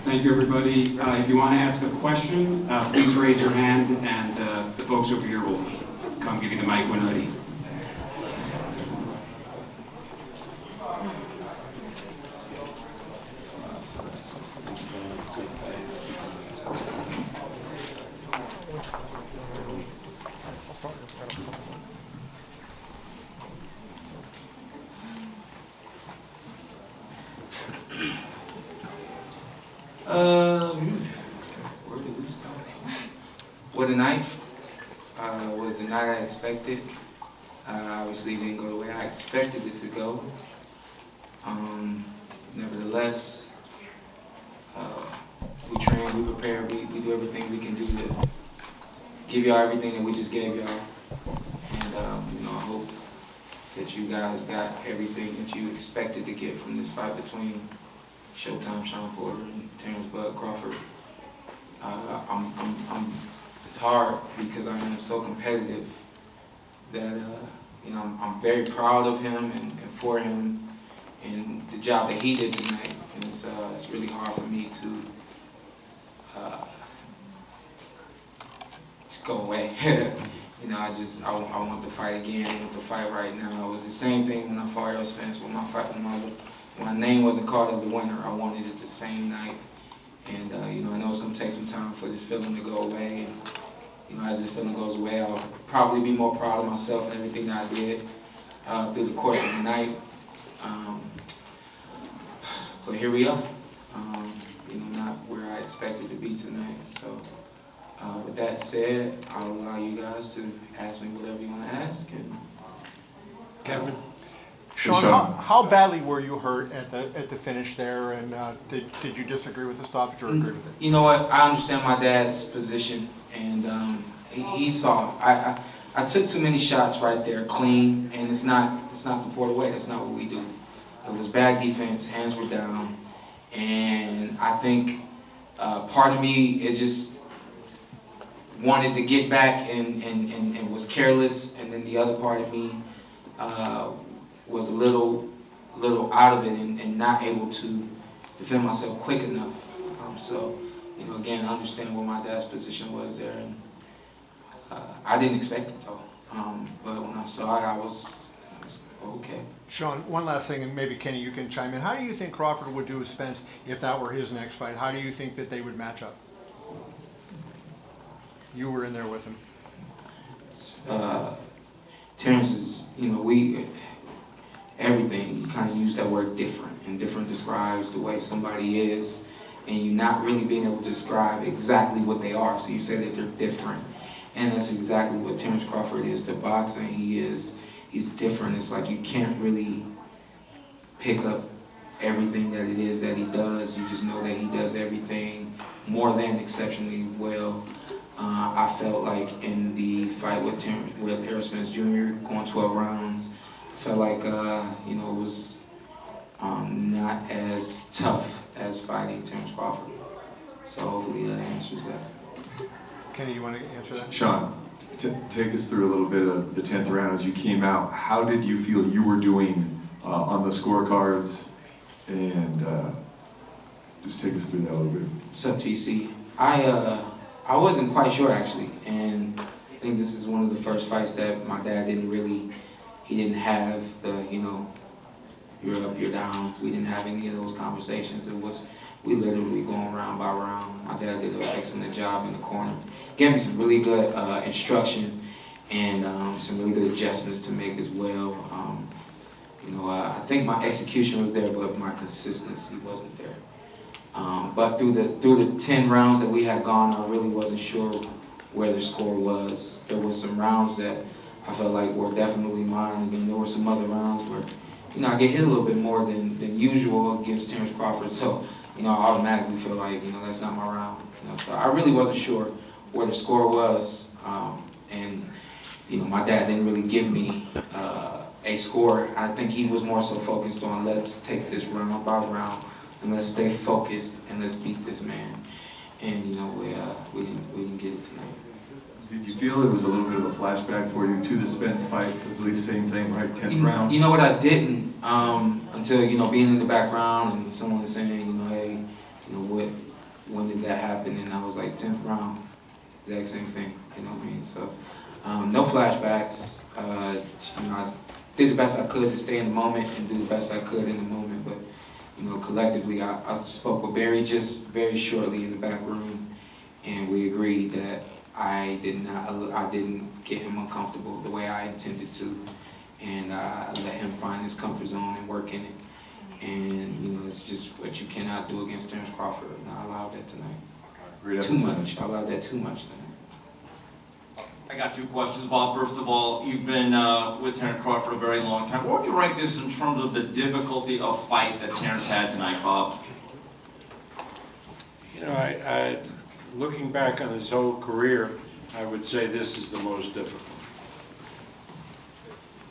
Thank you, everybody. If you want to ask a question, please raise your hand, and the folks over here will come give you the mic when ready. Where did we start? Well, the night was the night I expected. Obviously, it didn't go the way I expected it to go. Nevertheless, we train, we prepare, we do everything we can do to give y'all everything that we just gave y'all. And I hope that you guys got everything that you expected to get from this fight between Showtime, Shawn and Terence Crawford. It's hard because I am so competitive that I'm very proud of him and for him and the job that he did tonight. And it's really hard for me to just go away. I want to fight again. I want to fight right now. It was the same thing when I fought Spence. When my name wasn't called as the winner, I wanted it the same night. And I know it's going to take some time for this feeling to go away. And as this feeling goes away, I'll probably be more proud of myself and everything that I did through the course of the night. But here we are. Not where I expected to be tonight. So with that said, I'll allow you guys to ask me whatever you want to ask. And Kevin. Shawn, how badly were you hurt at the finish there, and did you disagree with the stoppage or agree with it? You know what? I understand my dad's position, and he saw. I took too many shots right there, clean, and it's not the Porter way. That's not what we do. It was bad defense. Hands were down, and I think part of me is just wanted to get back and was careless, and then the other part of me was a little out of it and not able to defend myself quick enough. Again, I understand what my dad's position was there, and I didn't expect it though. But when I saw it, I was okay. Shawn, one last thing, and maybe Kenny, you can chime in. How do you think Crawford would do with Spence if that were his next fight? How do you think that they would match up? You were in there with him. Terence is, everything, you kind of use that word different, and different describes the way somebody is, and you're not really being able to describe exactly what they are, so you say that they're different, and that's exactly what Terence Crawford is to boxing. He's different. It's like you can't really pick up everything that it is that he does. You just know that he does everything more than exceptionally well. I felt like in the fight with Spence Jr. going 12 rounds, I felt like it was not as tough as fighting Terence Crawford. So hopefully that answers that. Kenny, you want to answer that? Shawn, take us through a little bit of the 10th round as you came out. How did you feel you were doing on the scorecards? And just take us through that a little bit. What's up, TC? I wasn't quite sure actually, and I think this is one of the first fights that my dad he didn't have the, you're up, you're down. We didn't have any of those conversations. We literally going round by round. My dad did an excellent job in the corner. Gave me some really good instruction and some really good adjustments to make as well. I think my execution was there, but my consistency wasn't there. But through the 10 rounds that we had gone, I really wasn't sure where the score was. There were some rounds that I felt like were definitely mine, and then there were some other rounds where, I get hit a little bit more than usual against Terence Crawford. So, I automatically feel like, that's not my round. So I really wasn't sure where the score was, and my dad didn't really give me a score. I think he was more so focused on let's take this round by round. And let's stay focused and let's beat this man. And we didn't get it tonight. Did you feel it was a little bit of a flashback for you to the Spence fight? I believe same thing, right? 10th round. You know what? I didn't until being in the background and someone saying, hey, when did that happen? And I was like 10th round, exact same thing, you know what I mean? So no flashbacks. You know, I did the best I could to stay in the moment and do the best I could in the moment, but you know, collectively, I spoke with Barry just very shortly in the back room, and we agreed that I didn't get him uncomfortable the way I intended to, and I let him find his comfort zone and work in it. And you know, it's just what you cannot do against Terence Crawford, and I allowed that tonight. Great Too effort much. I allowed that too much tonight. I got 2 questions, Bob. First of all, you've been with Terence Crawford a very long time. What would you rank this in terms of the difficulty of fight that Terence had tonight, Bob? You know, I looking back on his whole career, I would say this is the most difficult.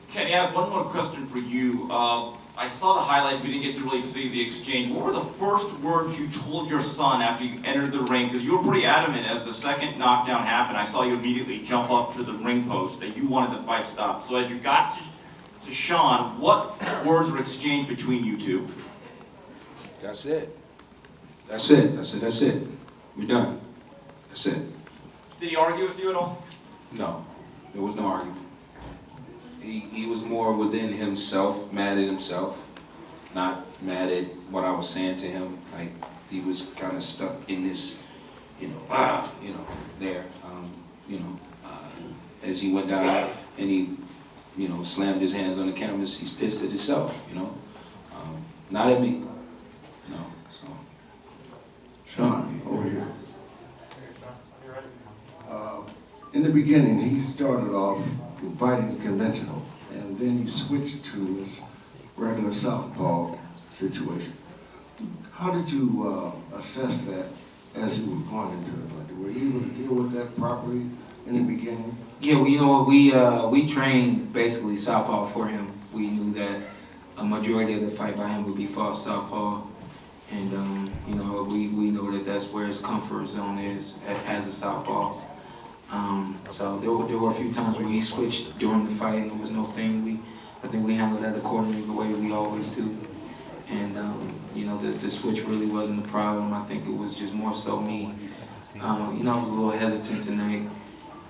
Kenny, I have one more question for you. I saw the highlights. We didn't get to really see the exchange. What were the first words you told your son after you entered the ring? Because you were pretty adamant as the second knockdown happened. I saw you immediately jump up to the ring post that you wanted the fight stopped. So as you got to Shawn, what words were exchanged between you two? That's it. That's it. I said, that's it. We're done. That's it. Did he argue with you at all? No, there was no argument. He was more within himself, mad at himself, not mad at what I was saying to him. Like, he was kind of stuck in this, there. As he went down and he, slammed his hands on the canvas, he's pissed at himself, not at me. No, so. Shawn, over here. In the beginning, he started off fighting conventional, and then he switched to his regular southpaw situation. How did you assess that as you were going into the fight? Were you able to deal with that properly in the beginning? Yeah, well, you know what, we trained basically southpaw for him. We knew that a majority of the fight by him would be fought southpaw, and we know that that's where his comfort zone is as a southpaw. So there were a few times where he switched during the fight, and there was no thing. I think we handled that accordingly the way we always do. And the switch really wasn't a problem. I think it was just more so me. I was a little hesitant tonight,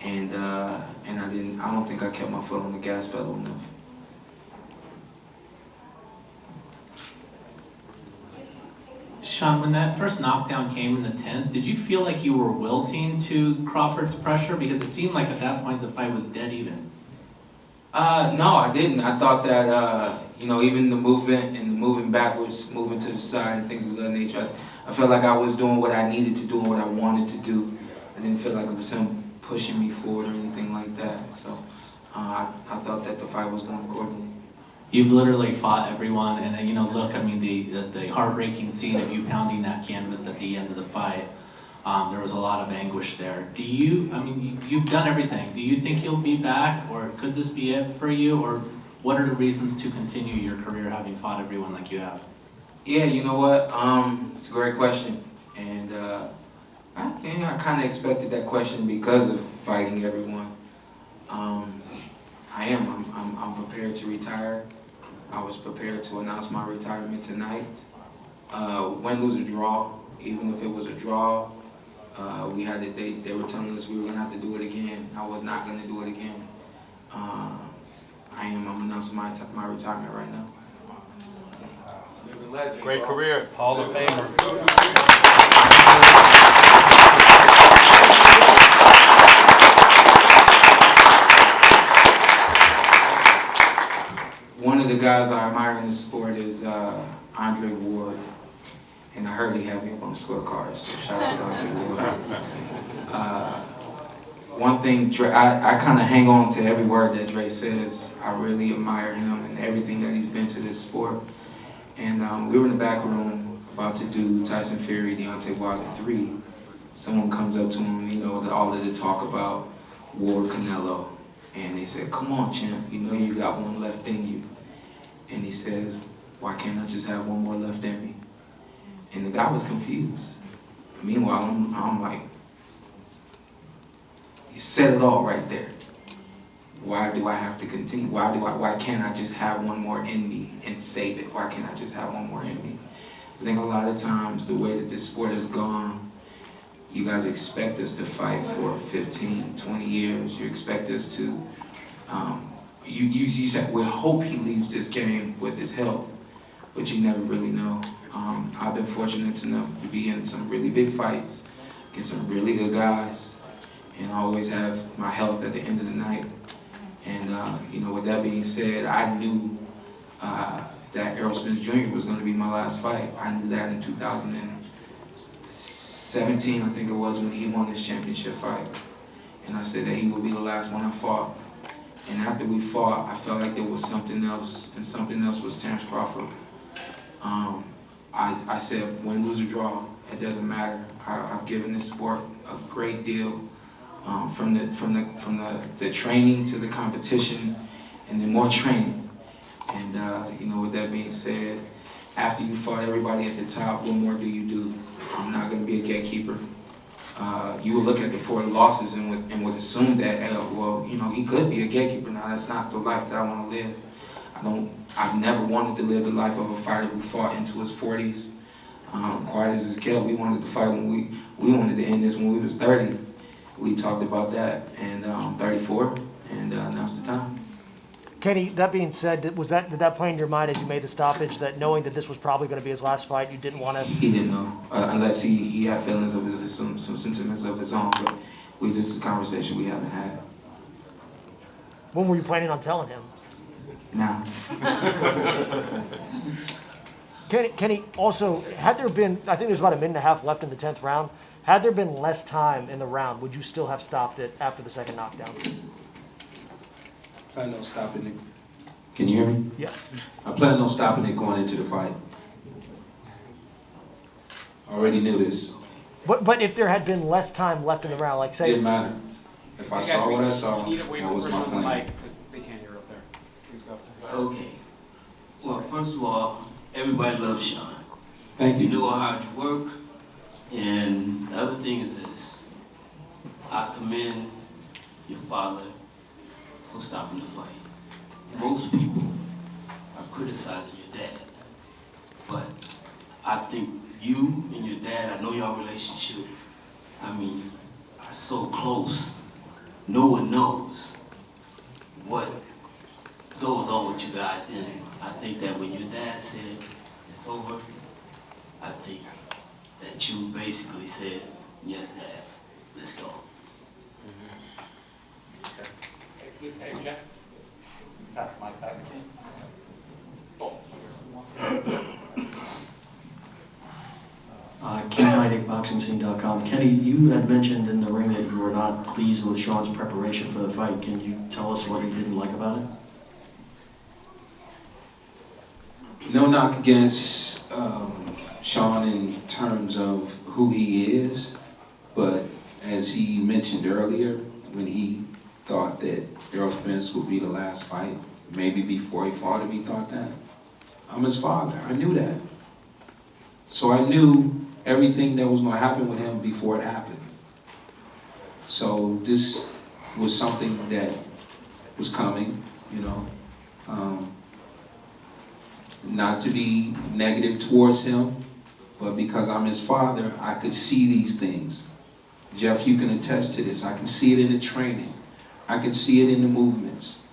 and I don't think I kept my foot on the gas pedal enough. Shawn, when that first knockdown came in the 10th, did you feel like you were wilting to Crawford's pressure? Because it seemed like at that point the fight was dead even. No, I didn't. I thought that, even the movement and the moving backwards, moving to the side and things of that nature, I felt like I was doing what I needed to do and what I wanted to do. I didn't feel like it was him pushing me forward or anything like that. So I thought that the fight was going accordingly. You've literally fought everyone, and look, I mean, the heartbreaking scene of you pounding that canvas at the end of the fight, there was a lot of anguish there. You've done everything. Do you think you'll be back, or could this be it for you, or what are the reasons to continue your career having fought everyone like you have? Yeah, you know what, it's a great question, and I think I kind of expected that question because of fighting everyone. I'm prepared to retire. I was prepared to announce my retirement tonight. Win, lose, or draw, even if it was a draw, they were telling us we were gonna have to do it again. I was not gonna do it again. I'm announcing my retirement right now. Great career. Hall of Famer. One of the guys I admire in this sport is Andre Ward, and I heard he had me up on the scorecard, so shout out to Andre Ward. One thing, I kind of hang on to every word that Dre says. I really admire him and everything that he's been to this sport. And we were in the back room about to do Tyson Fury, Deontay Wilder 3. Someone comes up to him, all of the talk about Ward Canelo. And they said, "Come on, champ, you got one left in you." And he says, "Why can't I just have one more left in me?" And the guy was confused. Meanwhile, I'm like, you said it all right there. Why do I have to continue? Why can't I just have one more in me and save it? Why can't I just have one more in me? I think a lot of times the way that this sport has gone, you guys expect us to fight for 15, 20 years. You expect us to, you said, we hope he leaves this game with his health, but you never really know. I've been fortunate enough to be in some really big fights, get some really good guys, and always have my health at the end of the night. And you know, with that being said, I knew that Errol Spence Jr. was going to be my last fight. I knew that in 2017, I think it was, when he won his championship fight. And I said that he would be the last one I fought. And after we fought, I felt like there was something else, and something else was Terence Crawford. I said, win, lose, or draw, it doesn't matter. I've given this sport a great deal, from the training to the competition, and then more training. And you know, with that being said, after you fought everybody at the top, what more do you do? I'm not going to be a gatekeeper. You would look at the 4 losses and would assume that, well, you know, he could be a gatekeeper. Now, that's not the life that I want to live. I've never wanted to live the life of a fighter who fought into his 40s. Quiet as his kept, we wanted to fight when we wanted to end this when we was 30. We talked about that, and 34, and now's the time. Kenny, that being said, did that play in your mind as you made the stoppage, that knowing that this was probably going to be his last fight, you didn't want to? He didn't know, unless he had feelings of some sentiments of his own, but this is a conversation we haven't had. When were you planning on telling him? Now. Kenny, also, had there been, I think there's about a minute and a half left in the 10th round, had there been less time in the round, would you still have stopped it after the second knockdown? I plan on stopping it. Can you hear me? Yeah. I plan on stopping it going into the fight. I already knew this. But if there had been less time left in the round, like say... Didn't matter. If I saw what I saw, that was my plan. They can't hear up there. Please go up there. Okay. Well, first of all, everybody loves Shawn. Thank You you. know how hard you work. And the other thing is this. I commend your father for stopping the fight. Most people are criticizing your dad. But I think you and your dad, I know your relationship, I mean, are so close. No one knows what goes on with you guys. And I think that when your dad said it's over, I think that you basically said, yes, Dad, let's go. Hey, Jack. Pass the mic back. ChampSIDE.com. Kenny, you had mentioned in the ring that you were not pleased with Shawn's preparation for the fight. Can you tell us what you didn't like about it? No knock against Shawn in terms of who he is, but as he mentioned earlier, when he thought that Errol Spence would be the last fight, maybe before he fought him, he thought that. I'm his father. I knew that. So I knew everything that was going to happen with him before it happened. So this was something that was coming, you know. Not to be negative towards him, but because I'm his father, I could see these things. Jeff, you can attest to this. I can see it in the training. I can see it in the movements.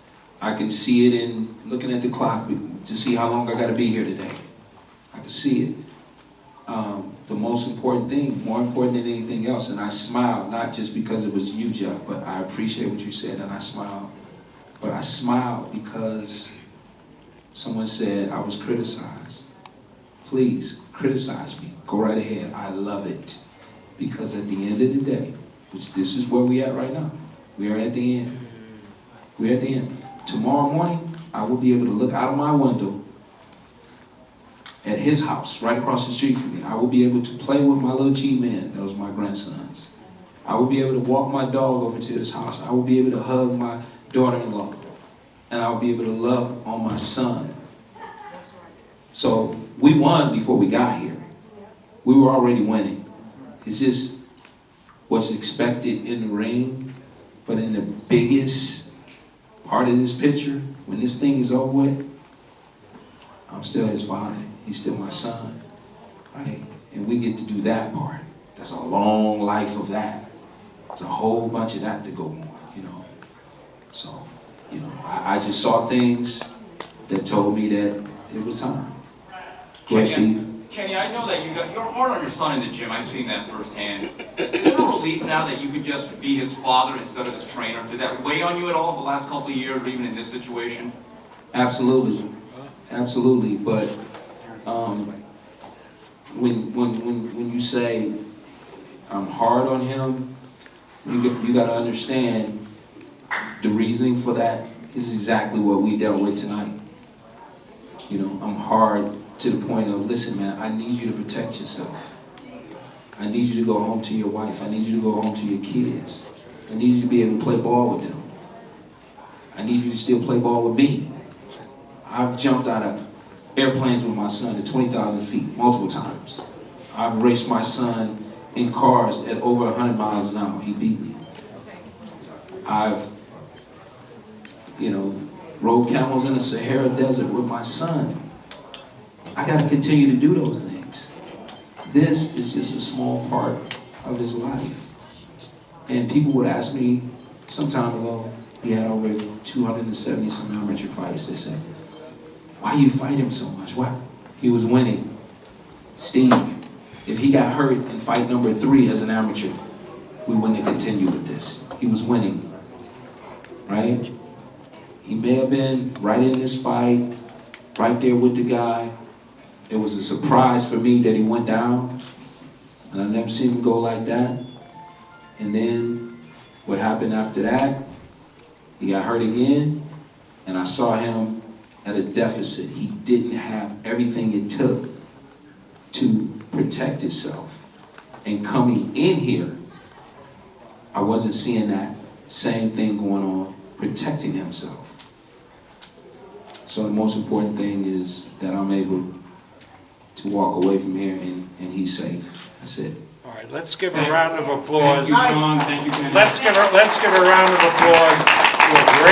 I can see it in looking at the clock to see how long I got to be here today. I can see it. The most important thing, more important than anything else, and I smiled, not just because it was you, Jeff, but I appreciate what you said, and I smiled. But I smiled because someone said I was criticized. Please, criticize me. Go right ahead. I love it. Because at the end of the day, which this is where we at right now, we are at the end. We're at the end. Tomorrow morning, I will be able to look out of my window at his house, right across the street from me. I will be able to play with my little G-man, those are my grandsons. I will be able to walk my dog over to his house. I will be able to hug my daughter-in-law. And I will be able to love on my son. So we won before we got here. We were already winning. It's just what's expected in the ring, but in the biggest part of this picture, when this thing is over with, I'm still his father. He's still my son, right? And we get to do that part. That's a long life of that. There's a whole bunch of that to go on, you know. So, you know, I just saw things that told me that it was time. Go ahead, Steve. Kenny, I know that you're hard on your son in the gym. I've seen that firsthand. Is it a relief now that you could just be his father instead of his trainer? Did that weigh on you at all the last couple of years, or even in this situation? Absolutely, absolutely. But when you say I'm hard on him, you got to understand the reasoning for that is exactly what we dealt with tonight. You know, I'm hard to the point of, listen, man, I need you to protect yourself. I need you to go home to your wife. I need you to go home to your kids. I need you to be able to play ball with them. I need you to still play ball with me. I've jumped out of airplanes with my son at 20,000 feet multiple times. I've raced my son in cars at over 100 miles an hour. He beat me. I've, you know, rode camels in the Sahara Desert with my son. I got to continue to do those things. This is just a small part of his life. And people would ask me some time ago, he had over 270 some amateur fights. They said, why you fight him so much? Why? He was winning. Steve, if he got hurt in fight number 3 as an amateur, we wouldn't have continued with this. He was winning, right? He may have been right in this fight, right there with the guy. It was a surprise for me that he went down, and I never seen him go like that. And then what happened after that, he got hurt again, and I saw him at a deficit. He didn't have everything it took to protect himself. And coming in here, I wasn't seeing that same thing going on, protecting himself. So the most important thing is that I'm able to walk away from here and he's safe. That's it. All right, let's give a round of applause. Thank you, Shawn. Thank you, Kenny. Let's give a round of applause to a great